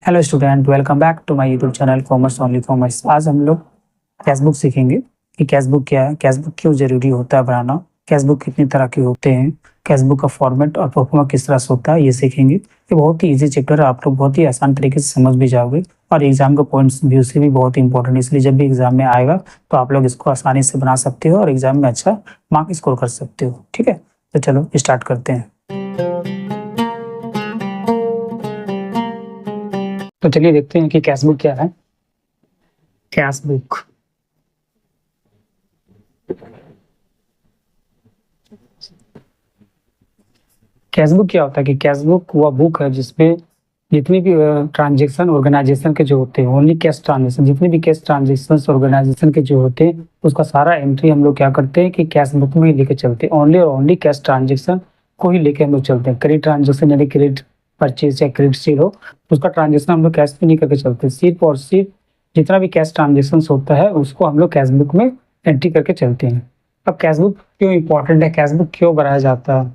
Hello student, welcome back to my YouTube channel commerce only commerce. आज हम लोग cash book सीखेंगे कि कैश बुक क्या है, कैश बुक क्यों जरूरी होता है बनाना, कैश बुक कितनी तरह के होते हैं, कैश बुक का फॉर्मेट और परफॉर्मा किस तरह से होता है, ये सीखेंगे। ये बहुत ही इजी चैप्टर है, आप लोग बहुत ही आसान तरीके से समझ भी जाओगे और एग्जाम के पॉइंट्स व्यू से भी बहुत ही इंपॉर्टेंट है। इसलिए जब भी एग्जाम में आएगा तो आप लोग इसको आसानी से बना सकते हो और एग्जाम में अच्छा मार्क स्कोर कर सकते हो। ठीक है, तो चलो स्टार्ट करते हैं। तो चलिए देखते हैं कि कैश बुक क्या है। कैश बुक कैश बुक क्या होता है कि कैश बुक वह बुक है जिसमें जितनी भी ट्रांजेक्शन ऑर्गेनाइजेशन के जो होते हैं, ओनली कैश ट्रांजेक्शन, जितने भी कैश ट्रांजेक्शन ऑर्गेनाइजेशन के जो होते हैं उसका सारा एंट्री हम लोग क्या करते हैं कि कैश बुक में ही लेके चलते हैं। ओनली और ओनली कैश ट्रांजेक्शन को ही लेके हम लोग चलते हैं। क्रेडिट ट्रांजेक्शन यानी क्रेडिट परचेज या क्रेडिट सेल हो, उसका ट्रांजेक्शन हम लोग कैश में नहीं करके चलते। सिर्फ और सिर्फ जितना भी कैश ट्रांजेक्शन होता है उसको हम लोग कैश बुक में एंट्री करके चलते हैं। अब कैश बुक क्यों इंपॉर्टेंट है, कैश बुक क्यों बनाया जाता है?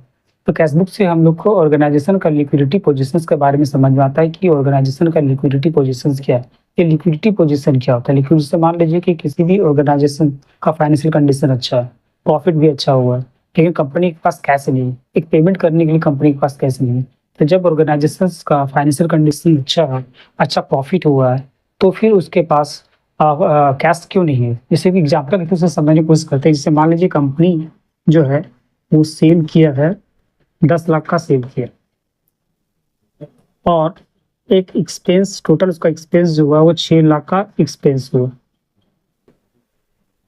तो कैश बुक से हम लोग को ऑर्गेनाइजेशन का लिक्विडिटी पोजीशंस के बारे में समझ में आता है कि ऑर्गेनाइजेशन का लिक्विडिटी पोजीशंस क्या है। ये लिक्विडिटी पोजीशन क्या होता है? लिक्विडिटी से मान लीजिए कि किसी भी ऑर्गेनाइजेशन का फाइनेंशियल कंडीशन अच्छा है, प्रॉफिट भी अच्छा हुआ है, लेकिन कंपनी के पास कैश नहीं है, एक पेमेंट करने के लिए कंपनी के पास कैश नहीं है। तो जब ऑर्गेनाइजेशन का फाइनेंशियल कंडीशन अच्छा है, अच्छा प्रॉफिट हुआ है, तो फिर उसके पास कैश क्यों नहीं है? जैसे कि एग्जाम्पल के समझने की कोशिश करते हैं। जैसे मान लीजिए कंपनी जो है वो सेल किया है, 10 लाख का सेल किया और एक एक्सपेंस, टोटल उसका एक्सपेंस जो हुआ वो 6 लाख का एक्सपेंस हुआ,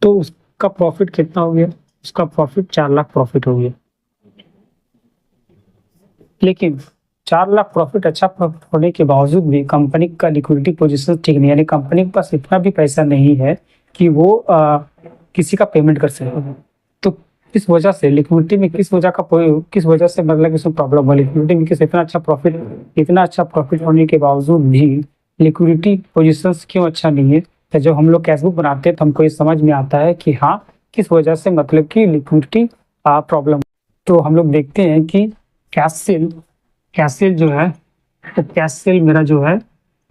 तो उसका प्रॉफिट कितना हो गया? उसका प्रॉफिट 4 लाख प्रॉफिट हो गया। लेकिन 4 लाख प्रॉफिट, अच्छा प्रॉफिट होने के बावजूद भी कंपनी का लिक्विडिटी पोजीशन ठीक नहीं, यानी कंपनी के पास इतना भी पैसा नहीं है कि वो किसी का पेमेंट कर सके। तो किस वजह से लिक्विडिटी में, किस वजह से मतलब इसमें प्रॉब्लम हुआ? लिक्विडिटी में किस इतना अच्छा प्रॉफिट होने के बावजूद भी लिक्विडिटी पोजीशंस क्यों अच्छा नहीं है? तो जब हम लोग कैश बुक बनाते हैं तो हमको ये समझ में आता है कि हाँ, किस वजह से मतलब कि लिक्विडिटी प्रॉब्लम। तो हम लोग देखते हैं कि कैश सेल जो है, तो कैश सेल मेरा जो है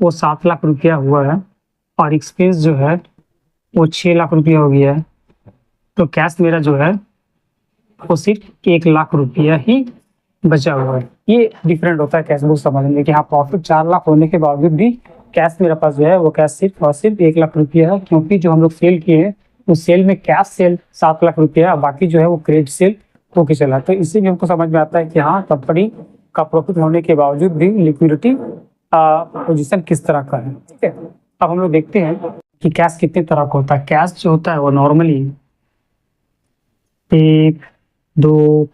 वो 7 लाख रुपया हुआ है और एक्सपेंस जो है वो 6 लाख रुपया हो गया है। तो कैश मेरा जो है वो सिर्फ 1 लाख रुपया ही बचा हुआ है। ये डिफरेंट होता है कैश बुक समझने कि हाँ, प्रॉफिट 4 लाख होने के बावजूद भी कैश मेरे पास जो है वो कैश सिर्फ और सिर्फ 1 लाख रुपया है, क्योंकि जो हम लोग सेल किए हैं उस सेल में कैश सेल 7 लाख रुपया, बाकी जो है वो क्रेडिट सेल होके चला। तो इससे भी हमको समझ में आता है कि हाँ, कंपनी का प्रॉफिट होने के बावजूद भी लिक्विडिटी पोजीशन किस तरह का है। ठीक है, अब हम लोग देखते हैं कि कैश कितने तरह का होता है। कैश जो होता है वो नॉर्मली 1, 2,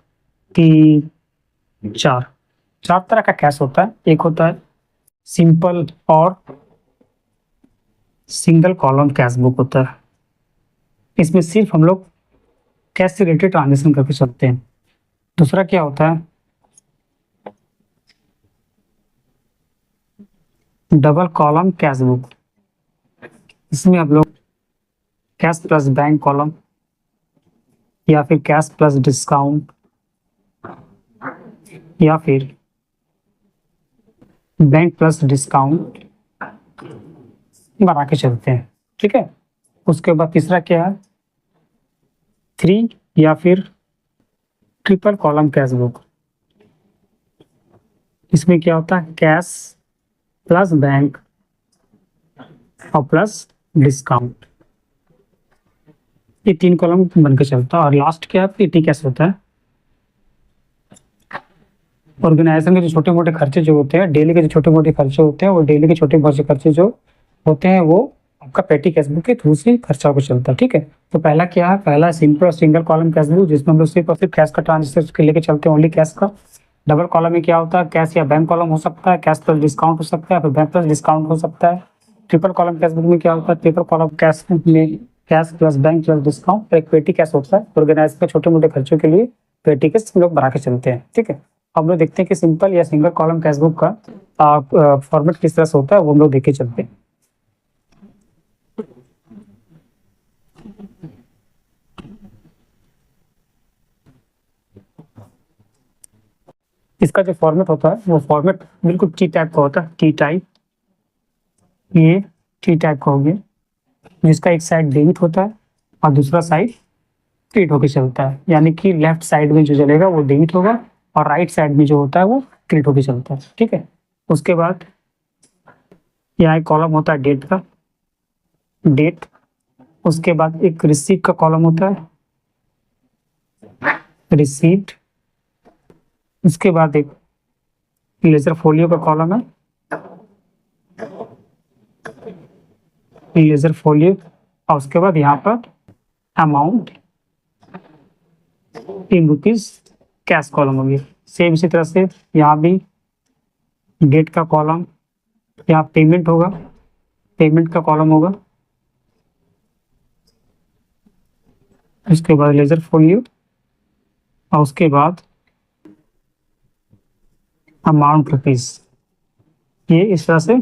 3, 4 तरह का कैश होता है। एक होता है सिंपल और सिंगल कॉलम कैश बुक होता है। इसमें सिर्फ हम लोग कैश से रिलेटेड ट्रांजेक्शन करके चलते हैं। दूसरा क्या होता है डबल कॉलम कैश बुक। इसमें हम लोग कैश प्लस बैंक कॉलम या फिर कैश प्लस डिस्काउंट या फिर बैंक प्लस डिस्काउंट बना के चलते हैं। ठीक है, उसके बाद तीसरा क्या है 3 या फिर ट्रिपल कॉलम कैश बुक। इसमें क्या होता है कैश प्लस बैंक और प्लस डिस्काउंट, ये 3 कॉलम बन के चलता है। और लास्ट क्या है पेटी कैश होता है। ऑर्गेनाइजेशन के जो छोटे मोटे खर्चे जो होते हैं, डेली के जो छोटे मोटे खर्चे होते हैं, वो डेली के छोटे मोटे खर्चे जो होते हैं वो आपका पेटी कैश बुक के थ्रू से खर्चा होकर चलता है। ठीक है, तो पहला क्या है, पहला सिंपल और सिंगल कॉलम कैश बुक, जिसमें हम लोग सिर्फ और सिर्फ कैश का ट्रांजेक्शन लेके चलते हैं, ओनली कैश का। डबल कॉलम में क्या होता है कैश या बैंक कॉलम हो सकता है, कैश प्लस डिस्काउंट हो सकता है, फिर बैंक प्लस डिस्काउंट हो सकता है। ट्रिपल कॉलम कैश बुक में क्या होता है, ट्रिपल कॉलम कैश बुक में cash plus bank plus discount, एक पेटी कैश होता है। ऑर्गेनाइजेशन के छोटे मोटे खर्चों के लिए पेटी कैश हम लोग बना के चलते हैं। ठीक है, अब लोग देखते हैं कि सिंपल या सिंगल कॉलम कैश बुक का फॉर्मेट किस तरह से होता है, वो हम लोग देख के चलते हैं। इसका जो फॉर्मेट होता है वो फॉर्मेट बिल्कुल टी टाइप का होता है, टी टाइप। ये टी टाइप का हो गया, जिसका एक साइड डेबिट होता है और दूसरा साइड क्रेडिट होकर चलता है। यानी कि लेफ्ट साइड में जो चलेगा वो डेबिट होगा और राइट साइड में जो होता है वो क्रेडिट होकर चलता है। ठीक है, उसके बाद यहाँ एक कॉलम होता है डेट का, डेट। उसके बाद एक रिसीट का कॉलम होता है, रिसीट। उसके बाद एक लेजर फोलियो का कॉलम है, लेजर फोलियो। और उसके बाद यहाँ पर amount in rupees cash column होगी। सेम इसी तरह से यहाँ भी डेट का कॉलम, यहाँ पेमेंट होगा, पेमेंट का कॉलम होगा। उसके बाद लेजर फोलियो और उसके बाद अमाउंट रुपीज। ये इस तरह से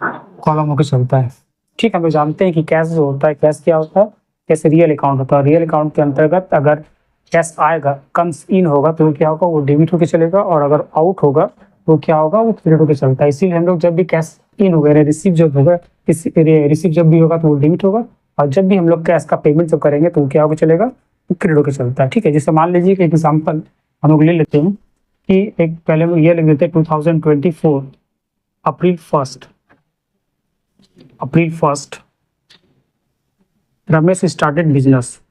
कॉलम होकर चलता है। ठीक है, हम लोग जानते हैं कि कैश जो होता है, कैश क्या होता है, कैसे रियल अकाउंट होता है। रियल अकाउंट के अंतर्गत अगर कैश आएगा, कम्स इन होगा तो क्या होगा, वो डेबिट होकर चलेगा, और अगर आउट होगा तो क्या होगा, वो क्रेडिट होकर चलता है। इसीलिए हम लोग जब भी कैश इन होगा, रिसीव जब होगा, रिसीव जब भी होगा तो वो डेबिट होगा, और जब भी हम लोग कैश का पेमेंट जब करेंगे तो क्या होकर चलेगा, वो क्रेडिट होकर चलता है। ठीक है, जैसे मान लीजिए कि एक एग्जाम्पल हम लोग ले लेते हैं कि एक पहले हम ये लिख देते हैं 2024 अप्रैल 1 Ramesh started business.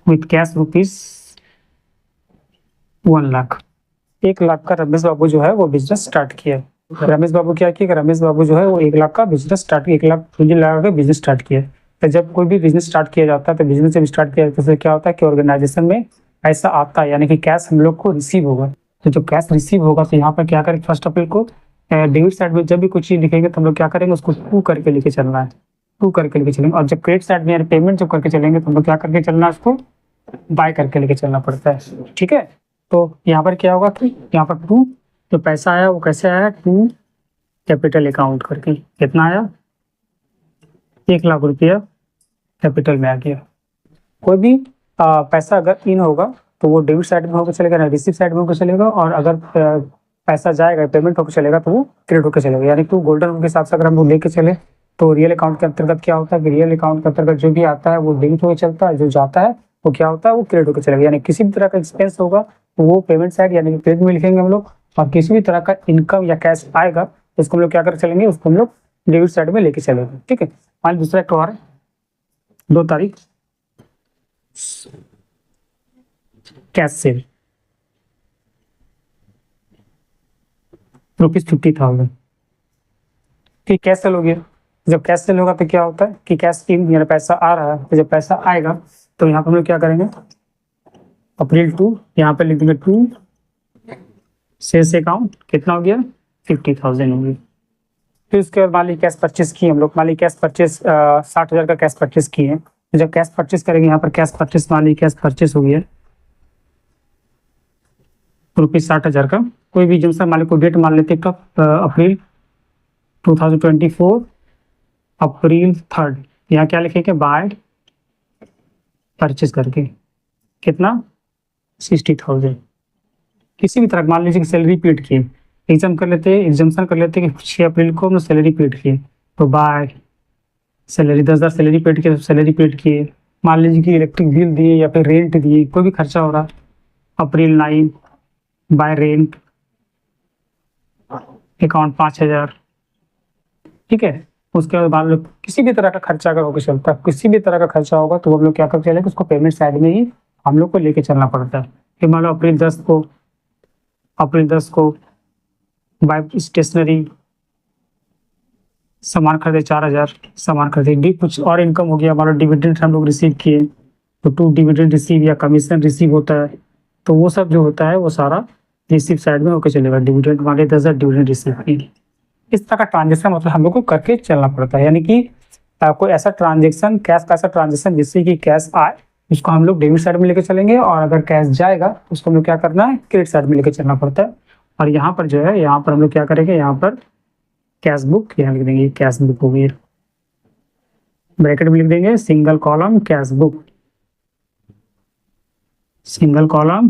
With cash rupees 1 lakh. 1 lakh का रमेश बाबू जो है वो बिजनेस स्टार्ट किया। रमेश बाबू क्या किया, रमेश बाबू जो है वो 1 लाख का बिजनेस स्टार्ट, 1 लाख पूंजी लगा के बिजनेस स्टार्ट किया। तो जब कोई भी बिजनेस स्टार्ट किया जाता है तो बिजनेस जब स्टार्ट किया जाता है तो क्या होता है कि ऑर्गेनाइजेशन में पैसा आता है, यानी कि कैश हम लोग को रिसीव होगा। तो जब कैश रिसीव होगा तो यहाँ पर क्या करें, 1 अप्रैल को डेबिट साइड में जब भी कुछ चीज लिखेंगे तो हम लोग क्या करेंगे, उसको टू करके लेके चलना है, टू करके लेके चलेंगे। और जब क्रेडिट साइड में यानी पेमेंट जब करके चलेंगे तो हम लोग क्या करके चलना है, उसको बाय करके लेके चलना पड़ता है। ठीक है, तो यहाँ पर क्या होगा कि यहाँ पर टू जो पैसा आया वो कैसे आया, टू कैपिटल अकाउंट करके कितना आया, 1 लाख रुपया कैपिटल में आ गया। कोई भी पैसा अगर इन होगा तो वो डेबिट साइड में होकर चलेगा, ना रिसीव साइड में होकर चलेगा, और अगर पैसा जाएगा पेमेंट होकर चलेगा तो वो क्रेडिट होकर चलेगा। यानी कि गोल्डन रूल के हिसाब से अगर हम लोग लेके चले तो रियल अकाउंट के अंतर्गत क्या होता है कि रियल अकाउंट के अंतर्गत जो भी आता है वो डेबिट होकर चलता है, जो जाता है वो क्या होता है, वो क्रेडिट होकर चलेगा। यानी किसी भी तरह का एक्सपेंस होगा तो वो पेमेंट साइड यानी कि क्रेडिट में लिखेंगे हम लोग, और किसी भी तरह का इनकम या कैश आएगा उसको हम लोग क्या कर चलेंगे, उसको हम लोग डेबिट साइड में लेके चलेंगे। ठीक है, मान दूसरा एक और है 2 तारीख कैश सेल ₹50,000। ठीक, कैश सेल हो गया। जब कैश सेल होगा तो क्या होता है कि कैश इन यानी पैसा आ रहा है, तो जब पैसा आएगा तो यहाँ पर हम लोग क्या करेंगे, अप्रैल 2 यहाँ पे लिख देंगे 2 सेल्स अकाउंट कितना हो गया, 50,000 हो गया। फिर उसके बाद मान ली कैश परचेस किए हम लोग, मान ली कैश परचेस 60,000 का कैश परचेस किए हैं। तो जब कैश परचेस करेंगे यहाँ पर कैश परचेस, मान ली कैश परचेस हो गया ₹60,000 का। कोई भी जब मान ली कोई डेट मान लेते हैं कब, अप्रैल 2024 अप्रैल 3, यहाँ क्या लिखेंगे, बाय परचेस करके कितना, 60,000। किसी भी तरह मान लीजिए कि सैलरी पेड किए, एग्जाम कर लेते हैं, एग्जाम्शन कर लेते हैं कि 6 अप्रैल को हम सैलरी पेड किए तो बाय सैलरी 10,000 सैलरी पेड किए तो सैलरी पेड किए। मान लीजिए कि इलेक्ट्रिक बिल दिए या फिर रेंट दिए, कोई भी खर्चा हो रहा, अप्रैल 9 बाय रेंट अकाउंट 5,000। ठीक है, उसके बाद मान लो किसी भी तरह का खर्चा अगर होकर चलता है, किसी भी तरह का खर्चा होगा तो हम लोग क्या कर चलेंगे, उसको पेमेंट साइड में ही हम लोग को लेके चलना पड़ता है। फिर मान लो अप्रैल 10 को बाय स्टेशनरी सामान खरीदे 4,000 सामान खरीदे। कुछ और इनकम हो गया, मान लो डिविडेंड हम लोग रिसीव किए तो 2 डिविडेंड रिसीव या कमीशन रिसीव होता है, तो वो सब जो होता है वो सारा रिसीव साइड में होकर चलेगा। डिविडेंड मान ली 10,000 डिविडेंड रिसीव किए। इस तरह का ट्रांजेक्शन मतलब हम लोग को करके चलना पड़ता है। यानी कि कोई ऐसा ट्रांजेक्शन, कैश का ऐसा ट्रांजेक्शन जिससे कि कैश आए उसको हम लोग डेबिट साइड में लेकर चलेंगे, और अगर कैश जाएगा तो उसको हम लोग क्या करना है, क्रेडिट साइड में लेकर चलना पड़ता है। और यहाँ पर जो है, यहाँ पर हम लोग क्या करेंगे, यहाँ पर कैश बुक यहाँ लिख देंगे, कैश बुक हो गई। ब्रैकेट में लिख देंगे single column cash book, single column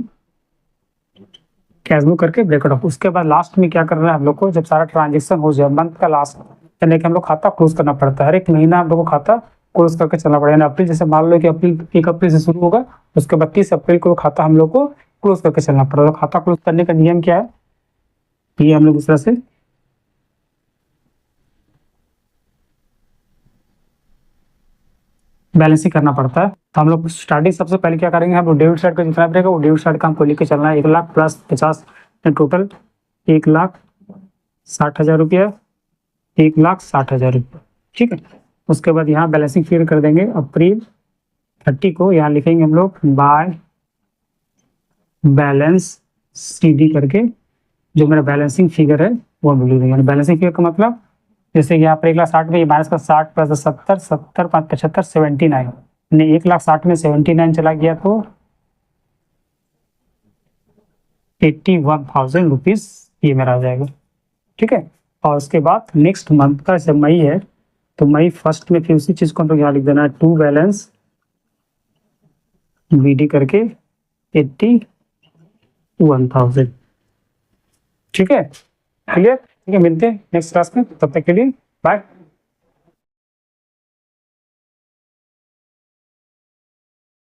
cash book करके ब्रैकेट ऑफ। उसके बाद लास्ट में क्या करना है हम लोग को, जब सारा ट्रांजेक्शन हो जाए मंथ का लास्ट, यानी कि हम लोग खाता क्लोज करना पड़ता है। हर एक महीना हम लोग को खाता क्लोज करके चलना पड़ेगा। अप्रैल जैसे मान लो कि अप्रैल 1 अप्रैल से शुरू होगा, उसके 32 अप्रैल को खाता हम लोग को क्लोज करके चलना पड़ेगा। तो खाता क्लोज करने का नियम क्या है, ये हम लोग इस तरह से बैलेंसिंग करना पड़ता है। तो हम लोग स्टार्टिंग सबसे पहले क्या करेंगे, हम लोग डेबिट साइड का जितना रहेगा वो डेबिट साइड का हमको लेके चलना है। 1 लाख प्लस 50 टोटल 1,60,000 रुपया, 1,60,000 रुपया, ठीक है। उसके बाद यहाँ बैलेंसिंग फिगर कर देंगे। अप्रैल 30 को यहाँ लिखेंगे हम लोग बाय बैलेंस CD करके, जो मेरा बैलेंसिंग फिगर है वो हम लिख देंगे। बैलेंसिंग फिगर का मतलब जैसे यहाँ पर 1,60,000 में माइनस का 60 प्लस 70, 70 5 75 79, 1,60,000 में 79 चला गया तो 81,000 रुपीज ये मेरा आ जाएगा, ठीक है। और उसके बाद नेक्स्ट मंथ का जब मई है तो मई फर्स्ट में फिर उसी चीज को हम लोग यहाँ लिख देना है, टू बैलेंस BD करके 81,000, ठीक है। क्लियर, ठीक है। मिलते हैं नेक्स्ट क्लास में, तब तक के लिए बाय।